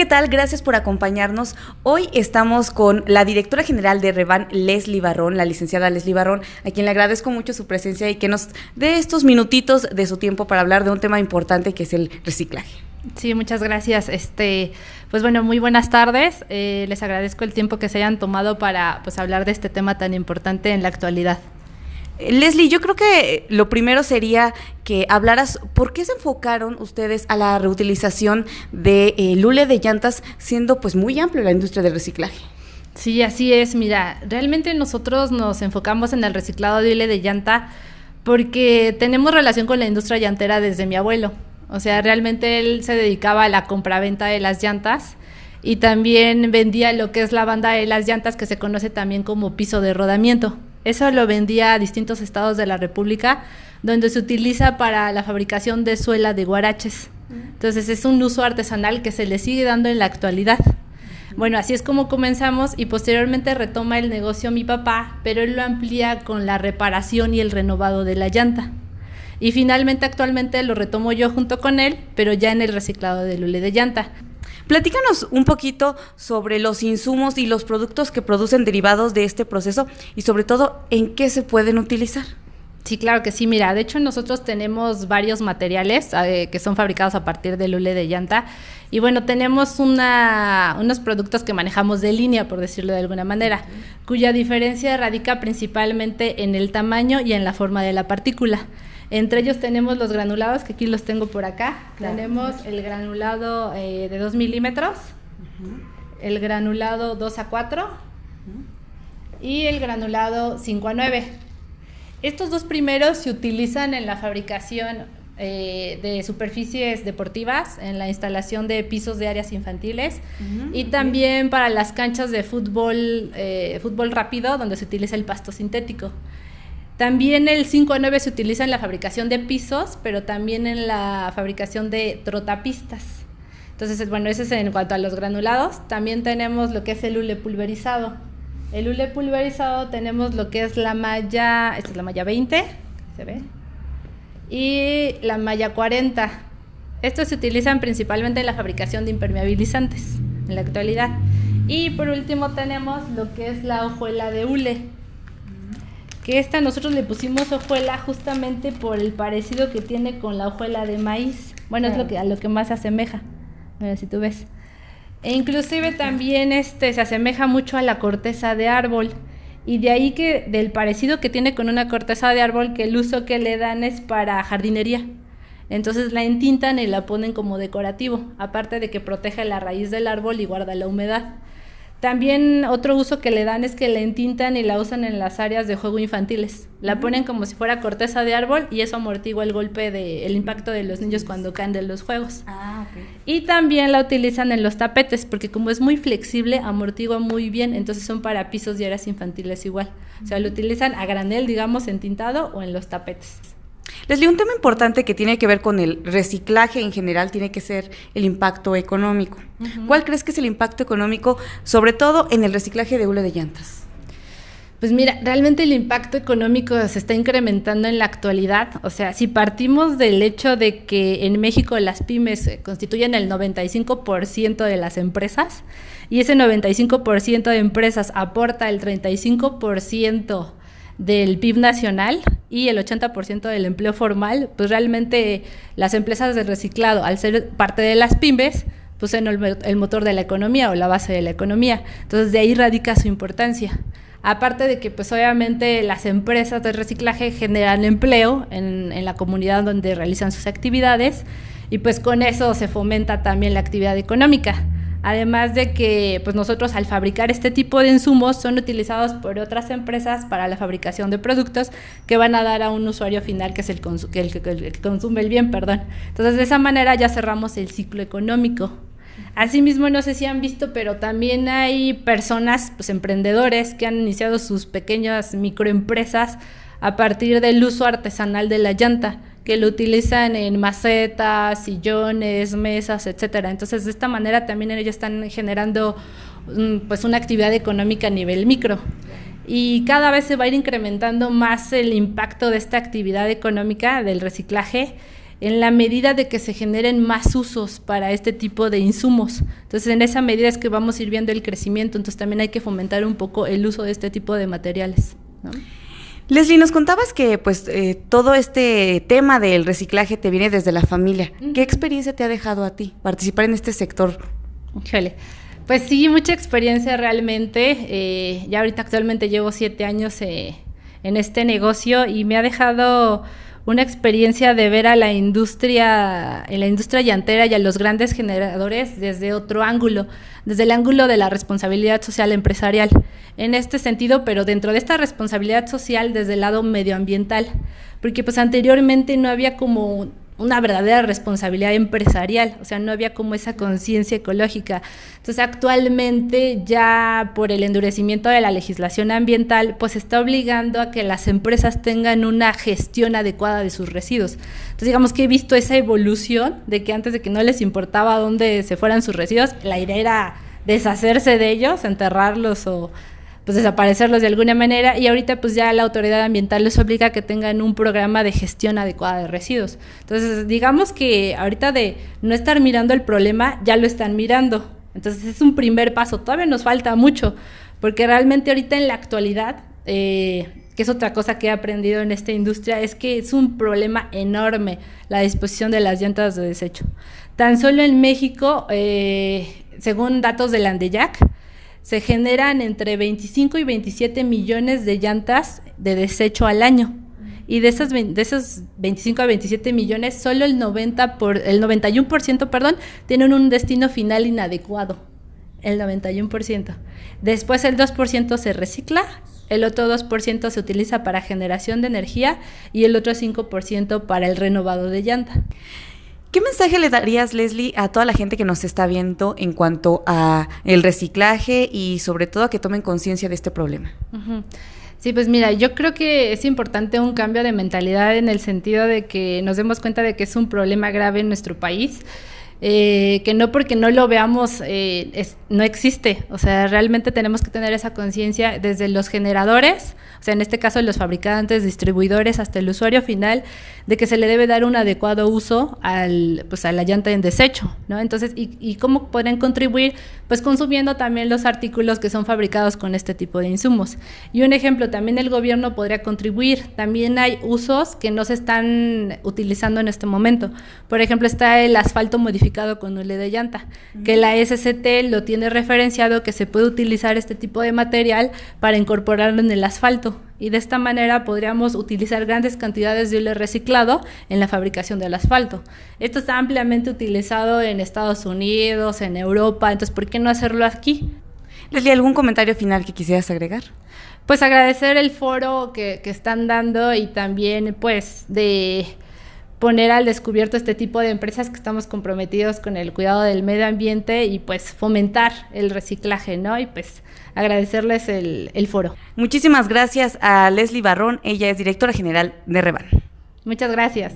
tal? Gracias por acompañarnos. Hoy estamos con la directora general de Revan, Leslie Barrón, la licenciada Leslie Barrón, a quien le agradezco mucho su presencia y que nos dé estos minutitos de su tiempo para hablar de un tema importante que es el reciclaje. Sí, muchas gracias. Pues bueno, muy buenas tardes. Les agradezco el tiempo que se hayan tomado para hablar de este tema tan importante en la actualidad. Leslie, yo creo que lo primero sería que hablaras por qué se enfocaron ustedes a la reutilización de hule de llantas, siendo pues muy amplio la industria del reciclaje. Sí, así es. Mira, realmente nosotros nos enfocamos en el reciclado de hule de llanta porque tenemos relación con la industria llantera desde mi abuelo. O sea, realmente él se dedicaba a la compraventa de las llantas y también vendía lo que es la banda de las llantas, que se conoce también como piso de rodamiento. Eso lo vendía a distintos estados de la República, donde se utiliza para la fabricación de suela de guaraches. Entonces es un uso artesanal que se le sigue dando en la actualidad. Bueno, así es como comenzamos y posteriormente retoma el negocio mi papá, pero él lo amplía con la reparación y el renovado de la llanta. Y finalmente actualmente lo retomo yo junto con él, pero ya en el reciclado del hule de llanta. Platícanos un poquito sobre los insumos y los productos que producen derivados de este proceso y sobre todo en qué se pueden utilizar. Sí, claro que sí. Mira, de hecho nosotros tenemos varios materiales que son fabricados a partir del hule de llanta y bueno, tenemos unos productos que manejamos de línea, por decirlo de alguna manera, cuya diferencia radica principalmente en el tamaño y en la forma de la partícula. Entre ellos tenemos los granulados, que aquí los tengo por acá. Claro. Tenemos el granulado de 2 milímetros, el granulado 2A4 y el granulado 5A9. Estos dos primeros se utilizan en la fabricación de superficies deportivas, en la instalación de pisos de áreas infantiles y también para las canchas de fútbol rápido, donde se utiliza el pasto sintético. También el 5A9 se utiliza en la fabricación de pisos, pero también en la fabricación de trotapistas. Entonces, bueno, ese es en cuanto a los granulados. También tenemos lo que es el hule pulverizado. El hule pulverizado tenemos lo que es la malla, esta es la malla 20, ¿se ve? Y la malla 40. Estos se utilizan principalmente en la fabricación de impermeabilizantes en la actualidad. Y por último tenemos lo que es la hojuela de hule. Que esta nosotros le pusimos hojuela justamente por el parecido que tiene con la hojuela de maíz. Bueno, es a lo que más se asemeja. Mira, si tú ves. E inclusive también se asemeja mucho a la corteza de árbol. Y de ahí que del parecido que tiene con una corteza de árbol, que el uso que le dan es para jardinería. Entonces la entintan y la ponen como decorativo, aparte de que protege la raíz del árbol y guarda la humedad. También otro uso que le dan es que la entintan y la usan en las áreas de juego infantiles. La ponen como si fuera corteza de árbol y eso amortigua el impacto de los niños cuando caen de los juegos. Okay. Y también la utilizan en los tapetes porque como es muy flexible, amortigua muy bien, entonces son para pisos y áreas infantiles igual. O sea, lo utilizan a granel, digamos, entintado o en los tapetes. Leslie, un tema importante que tiene que ver con el reciclaje en general tiene que ser el impacto económico. ¿Cuál crees que es el impacto económico, sobre todo en el reciclaje de hule de llantas? Pues mira, realmente el impacto económico se está incrementando en la actualidad. O sea, si partimos del hecho de que en México las pymes constituyen el 95% de las empresas y ese 95% de empresas aporta el 35% del PIB nacional y el 80% del empleo formal, pues realmente las empresas de reciclado, al ser parte de las pymes, pues son el motor de la economía o la base de la economía. Entonces de ahí radica su importancia. Aparte de que pues obviamente las empresas de reciclaje generan empleo en la comunidad donde realizan sus actividades y pues con eso se fomenta también la actividad económica. Además de que pues nosotros al fabricar este tipo de insumos son utilizados por otras empresas para la fabricación de productos que van a dar a un usuario final que es el que consume el bien, perdón. Entonces de esa manera ya cerramos el ciclo económico. Asimismo, no sé si han visto, pero también hay personas, pues emprendedores, que han iniciado sus pequeñas microempresas a partir del uso artesanal de la llanta, que lo utilizan en macetas, sillones, mesas, etcétera. Entonces, de esta manera también ellos están generando pues una actividad económica a nivel micro. Y cada vez se va a ir incrementando más el impacto de esta actividad económica del reciclaje en la medida de que se generen más usos para este tipo de insumos. Entonces, en esa medida es que vamos a ir viendo el crecimiento, entonces también hay que fomentar un poco el uso de este tipo de materiales, ¿no? Leslie, nos contabas que pues todo este tema del reciclaje te viene desde la familia. ¿Qué experiencia te ha dejado a ti participar en este sector? Híjole, pues sí, mucha experiencia realmente. Ya ahorita actualmente llevo 7 años en este negocio y me ha dejado una experiencia de ver a la industria llantera y a los grandes generadores desde otro ángulo, desde el ángulo de la responsabilidad social empresarial. En este sentido, pero dentro de esta responsabilidad social desde el lado medioambiental, porque pues anteriormente no había como una verdadera responsabilidad empresarial, o sea, no había como esa conciencia ecológica. Entonces, actualmente ya por el endurecimiento de la legislación ambiental, pues está obligando a que las empresas tengan una gestión adecuada de sus residuos. Entonces, digamos que he visto esa evolución de que antes de que no les importaba dónde se fueran sus residuos, la idea era deshacerse de ellos, enterrarlos o pues desaparecerlos de alguna manera, y ahorita pues ya la autoridad ambiental les obliga a que tengan un programa de gestión adecuada de residuos. Entonces, digamos que ahorita de no estar mirando el problema, ya lo están mirando. Entonces, es un primer paso. Todavía nos falta mucho, porque realmente ahorita en la actualidad, que es otra cosa que he aprendido en esta industria, es que es un problema enorme la disposición de las llantas de desecho. Tan solo en México, según datos del ANDEYAC, se generan entre 25 y 27 millones de llantas de desecho al año. Y de esos 25 a 27 millones, solo el 91%, tienen un destino final inadecuado. El 91%. Después el 2% se recicla, el otro 2% se utiliza para generación de energía y el otro 5% para el renovado de llanta. ¿Qué mensaje le darías, Leslie, a toda la gente que nos está viendo en cuanto a el reciclaje y sobre todo a que tomen conciencia de este problema? Uh-huh. Sí, pues mira, yo creo que es importante un cambio de mentalidad en el sentido de que nos demos cuenta de que es un problema grave en nuestro país. Que no porque no lo veamos no existe, o sea, realmente tenemos que tener esa conciencia desde los generadores, o sea, en este caso los fabricantes, distribuidores, hasta el usuario final, de que se le debe dar un adecuado uso a la llanta en desecho, ¿no? Entonces, ¿y cómo podrían contribuir? Pues consumiendo también los artículos que son fabricados con este tipo de insumos. Y un ejemplo, también el gobierno podría contribuir. También hay usos que no se están utilizando en este momento. Por ejemplo, está el asfalto modificado con hule de llanta, que la SCT lo tiene referenciado que se puede utilizar este tipo de material para incorporarlo en el asfalto, y de esta manera podríamos utilizar grandes cantidades de hule reciclado en la fabricación del asfalto. Esto está ampliamente utilizado en Estados Unidos, en Europa, entonces ¿por qué no hacerlo aquí? Leslie, ¿algún comentario final que quisieras agregar? Pues agradecer el foro que están dando y también pues de poner al descubierto este tipo de empresas que estamos comprometidos con el cuidado del medio ambiente y pues fomentar el reciclaje, ¿no? Y pues agradecerles el foro. Muchísimas gracias a Leslie Barrón, ella es directora general de Revan. Muchas gracias.